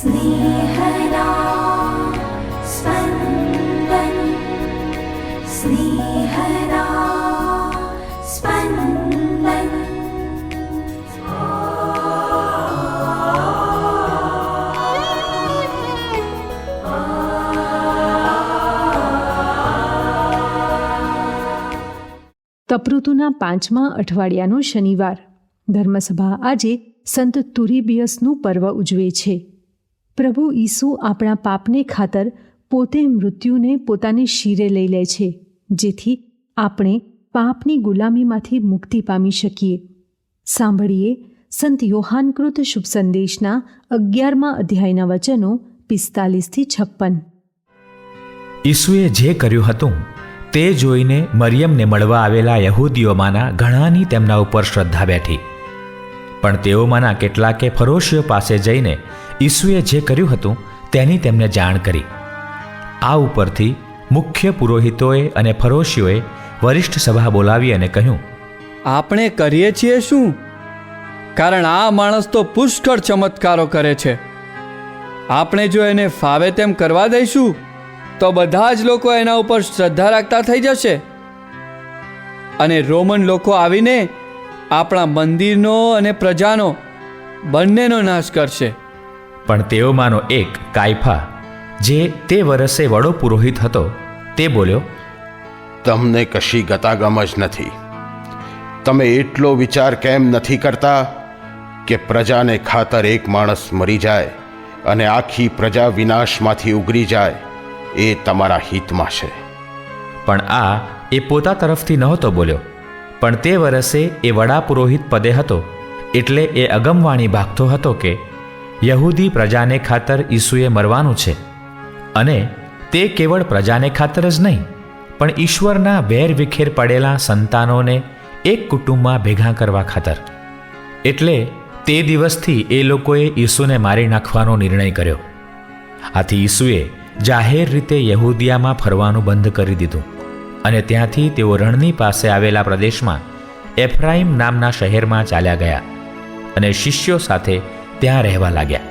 स्नेहदा स्पन्दन स्नेहदा स्पन्दन। કપૃતુના 5મા અઠવાડિયાનો શનિવાર. ધર્મસભા આજે સંત તુરીબિયસનું પર્વ ઉજવે છે. પ્રભુ ઈસુ આપણા પાપને ખાતર પોતે મૃત્યુને પોતાની શિરે લઈ લે છે, જેથી આપણે પાપની ગુલામીમાંથી મુક્તિ પામી શકીએ. સાંભળીએ સંત યોહાનકૃત શુભ સંદેશના 11મા અધ્યાયના વચનો 45-56. ઈસુએ જે કર્યું હતું તે જોઈને મરિયમને મળવા આવેલા યહૂદીઓમાંના ઘણાની તેમના ઉપર શ્રદ્ધા બેઠી. પણ તેઓમાંના કેટલાકે ફરોશીઓ પાસે જઈને ઈસુએ જે કર્યું હતું તેની તેમને જાણ કરી. આ ઉપરથી મુખ્ય પુરોહિતોએ અને ફરોશીઓએ વરિષ્ઠ સભા બોલાવી અને કહ્યું, આપણે કરીએ છીએ શું? કારણ આ માણસ તો પુષ્કળ ચમત્કારો કરે છે. આપણે જો એને ફાવે તેમ કરવા દઈશું તો બધા જ લોકો એના ઉપર શ્રદ્ધા રાખતા થઈ જશે, અને રોમન લોકો આવીને આપણા મંદિરનો અને પ્રજાનો બંનેનો નાશ કરશે. પણ તેઓમાંનો એક કાયફા, જે તે વર્ષે વડો પુરોહિત હતો, તે બોલ્યો, તમને કશી ગતાગમ જ નથી. તમે એટલો વિચાર કેમ નથી કરતા કે પ્રજાને ખાતર એક માણસ મરી જાય અને આખી પ્રજા વિનાશમાંથી ઉગરી જાય, એ તમારા હિતમાં છે. પણ આ એ પોતા તરફથી નહોતો બોલ્યો, પણ તે વર્ષે એ વડા પુરોહિત પદે હતો, એટલે એ અગમવાણી ભાગતો હતો કે યહૂદી પ્રજાને ખાતર ઈસુએ મરવાનું છે, અને તે કેવળ પ્રજાને ખાતર જ નહીં, પણ ઈશ્વરના વેર વિખેર પડેલા સંતાનોને એક કુટુંબમાં ભેગા કરવા ખાતર. એટલે તે દિવસથી એ લોકોએ ઈસુને મારી નાખવાનો નિર્ણય કર્યો. આથી ઈસુએ જાહેર રીતે યહૂદિયામાં ફરવાનું બંધ કરી દીધું, અને ત્યાંથી તેઓ રણની પાસે આવેલા પ્રદેશમાં એફ્રાઈમ નામના શહેરમાં ચાલ્યા ગયા અને શિષ્યો સાથે ત્યાં રહેવા લાગ્યા.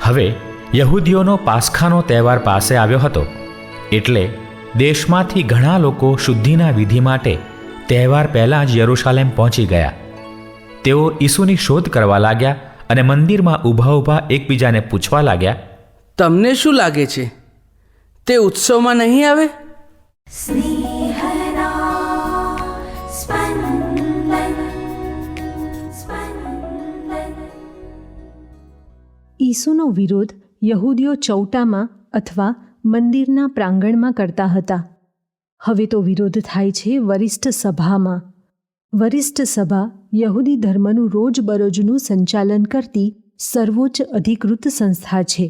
હવે યહૂદીઓનો પાસખાનો તહેવાર પાસે આવ્યો હતો, એટલે દેશમાંથી ઘણા લોકો શુદ્ધિના વિધિ માટે તહેવાર પહેલાં જ યરૂશાલેમ પહોંચી ગયા. તેઓ ઈસુની શોધ કરવા લાગ્યા અને મંદિરમાં ઊભા ઊભા એકબીજાને પૂછવા લાગ્યા, તમને શું લાગે છે, તે ઉત્સવમાં નહીં આવે? સ્નેહदा સ્પन्दન સ્પन्दન। ઈસુનો વિરોધ યહૂદીઓ ચૌટામાં અથવા મંદિરના પ્રાંગણમાં કરતા હતા. હવે તો વિરોધ થાય છે વરિષ્ઠ સભામાં. વરિષ્ઠ સભા યહૂદી ધર્મનું રોજબરોજનું સંચાલન કરતી સર્વોચ્ચ અધિકૃત સંસ્થા છે.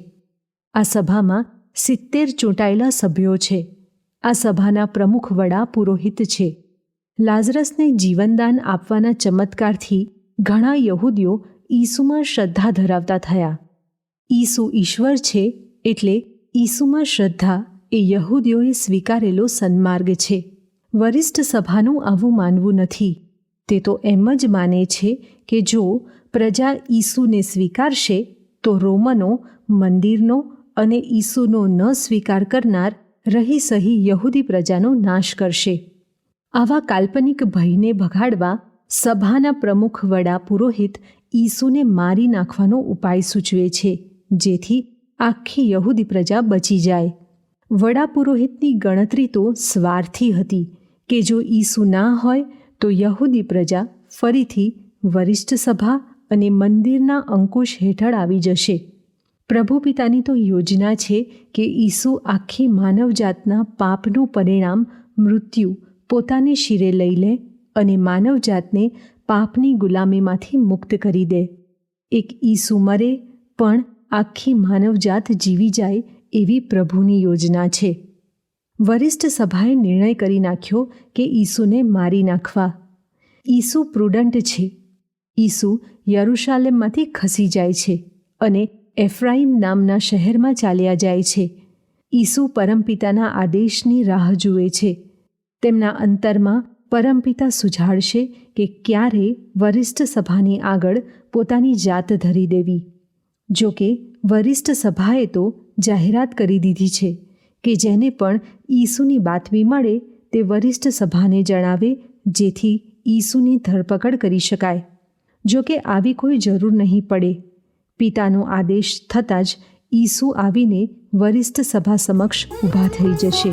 આ સભામાં 70 ચૂંટાયેલા સભ્યો છે. આ સભાના પ્રમુખ વડા પુરોહિત છે. લાઝરસને જીવનદાન આપવાના ચમત્કારથી ઘણા યહૂદીઓ ઈસુમાં શ્રદ્ધા ધરાવતા થયા. ઈસુ ઈશ્વર છે, એટલે ઈસુમાં શ્રદ્ધા એ યહૂદીઓએ સ્વીકારેલો સન્માર્ગ છે. વરિષ્ઠ સભાનું આવું માનવું નથી. તે તો એમ જ માને છે કે જો પ્રજા ઈસુને સ્વીકારશે તો રોમનો મંદિરનો અને ઈસુનો ન સ્વીકાર કરનાર રહી સહી યહૂદી પ્રજાનો નાશ કરશે. આવા કાલ્પનિક ભયને ભગાડવા સભાના પ્રમુખ વડા પુરોહિત ઈસુને મારી નાખવાનો ઉપાય સૂચવે છે, જેથી આખી યહૂદી પ્રજા બચી જાય. વડા પુરોહિતની ગણતરી તો સ્વાર્થી હતી કે જો ઈસુ ના હોય તો યહૂદી પ્રજા ફરીથી વરિષ્ઠ સભા અને મંદિરના અંકુશ હેઠળ આવી જશે. પ્રભુ પિતાની તો યોજના છે કે ઈસુ આખી માનવજાતના પાપનું પરિણામ મૃત્યુ પોતાને શિરે લઈ લે અને માનવજાતને પાપની ગુલામીમાંથી મુક્ત કરી દે. એક ઈસુ મરે પણ આખી માનવજાત જીવી જાય એવી પ્રભુની યોજના છે. વરિષ્ઠ સભાએ નિર્ણય કરી નાખ્યો કે ઈસુને મારી નાખવા. ઈસુ પ્રુડન્ટ છે. ઈસુ યરૂશાલેમમાંથી ખસી જાય છે અને એફ્રાઈમ નામના શહેરમાં ચાલ્યા જાય છે. ઈસુ પરમપિતાના આદેશની રાહ જુએ છે. તેમના અંતરમાં પરમપિતા સુઝાડશે કે ક્યારે વરિષ્ઠ સભાની આગળ પોતાની જાત ધરી દેવી. જો કે વરિષ્ઠ સભાએ તો જાહેરાત કરી દીધી છે કે જેને પણ ઈસુની બાતમી મળે તે વરિષ્ઠ સભાને જણાવે, જેથી ઈસુની ધરપકડ કરી શકાય. જો કે આવી કોઈ જરૂર નહીં પડે. પિતાનો આદેશ થતાં જ ઈસુ આવીને વરિષ્ઠ સભા સમક્ષ ઊભા થઈ જશે.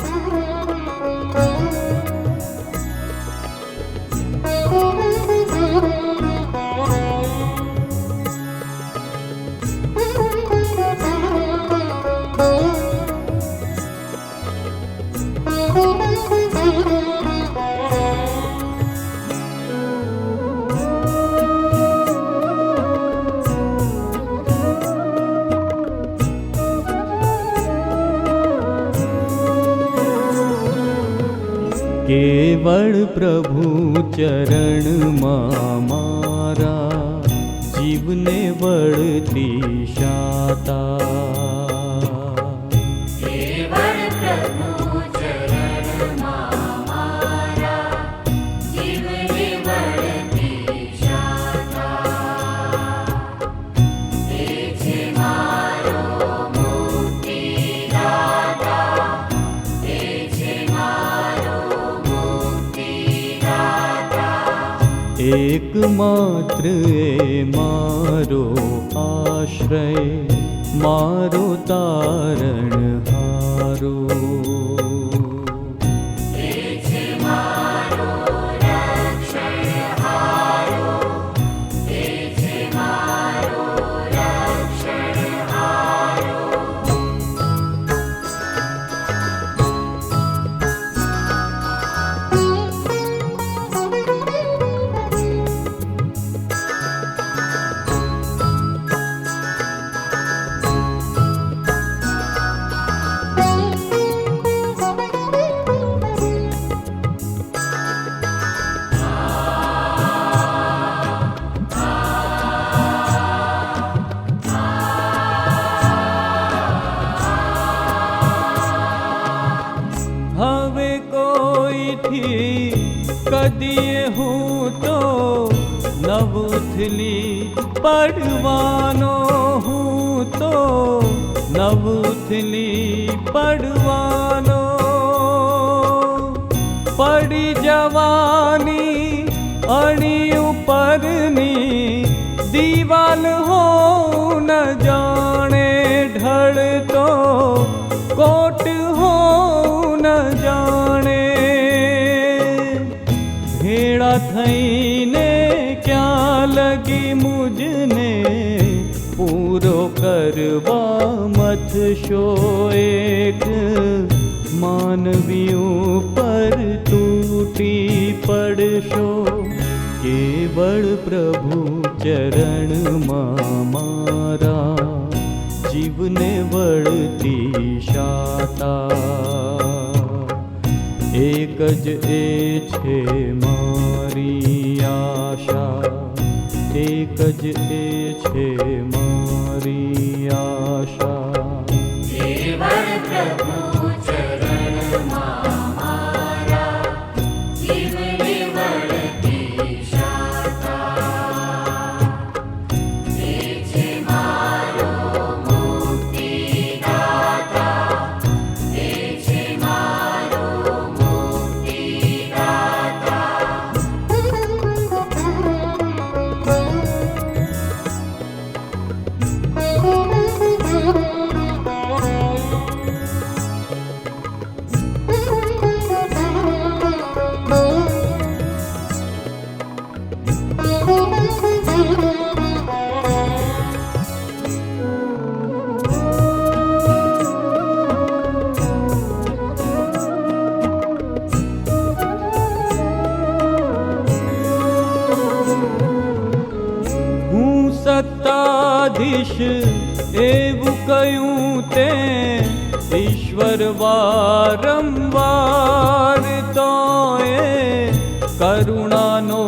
કેવળ પ્રભુ ચરણમાં મારા જીવને વળતી શાતા. કેવળ પ્રભુ ચરણમાં મારા જીવને વળતી શાતા. એ છે મારો મુક્તિદાતા, એ છે મારો એકમાત્ર એ મારો આશ્રય, મારો તારણહારો. એ છે મારો રક્ષણહારો, એ છે મારો રક્ષણહારો. હવે કોઈથી કદીએ હું તો નવથલી પડવાનો, હું તો નવથલી પડવાનો. પડી જવાની અણી ઉપરની દીવાલ હો ન જાણે ઢળતો, કોટ હો ન જાણે. ભેળા થઈને ક્યાં લગી મુજને પૂરો કરવા મથશો એક માનવીઓ પર તૂટી પડશો. કેવળ પ્રભુ ચરણમાં મારા જીવને વળતી શાતા. એક જ એ છે મારી આશા, એક જ એ છે મારી આશા. કેવળ પ્રભુ ચરણમાં મારા જીવને વળતી શાતા. એ છે મારો મુક્તિદાતા, એ છે મારો મુક્તિદાતા. હું સત્તાધીશ એવું કહ્યું તે ઈશ્વર વારંવાર તોય કરુણાનો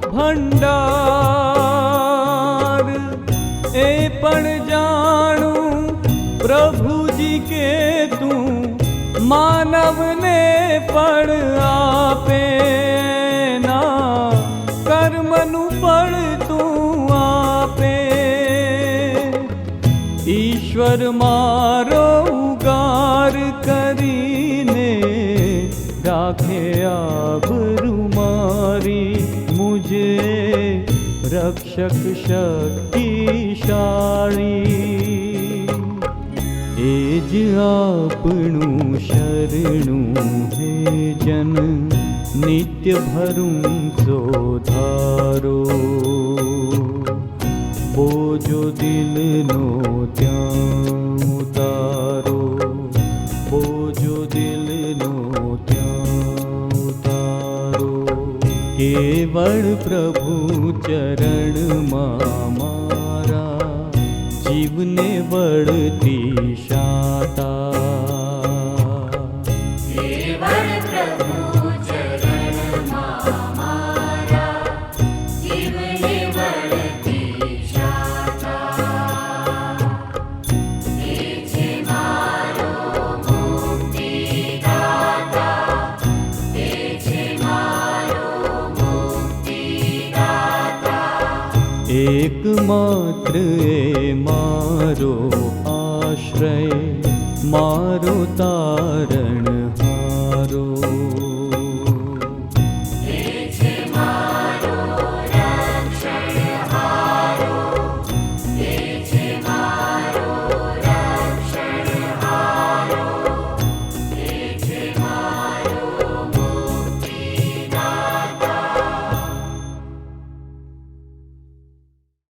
ભંડાર. એ પણ જાણું પ્રભુજી કે તું માનવને પણ આપે ના કર્મનું ફળ તું આપે. ઈશ્વર મારો ઉગાર કરીને રાખે આબરૂ મારી, મુજે રક્ષક શક્તિશાળી. એ જ આપણું શરણું હે જન, નિત્ય ભરું સોધારો. બોજો દિલનો ત્યાં ઉતારો, બોજો દિલનો ત્યાં ઉતારો. કેવળ પ્રભુ ચરણમાં મારા જીવને વળતી શાતા. કેવળ પ્રભુ ચરણમાં મારા જીવને વળતી શાતા. એ છે મારો મુક્તિદાતા, એ છે મારો મુક્તિદાતા. એકમાત્ર એ મારો આશ્રય, મારો તારણહારો.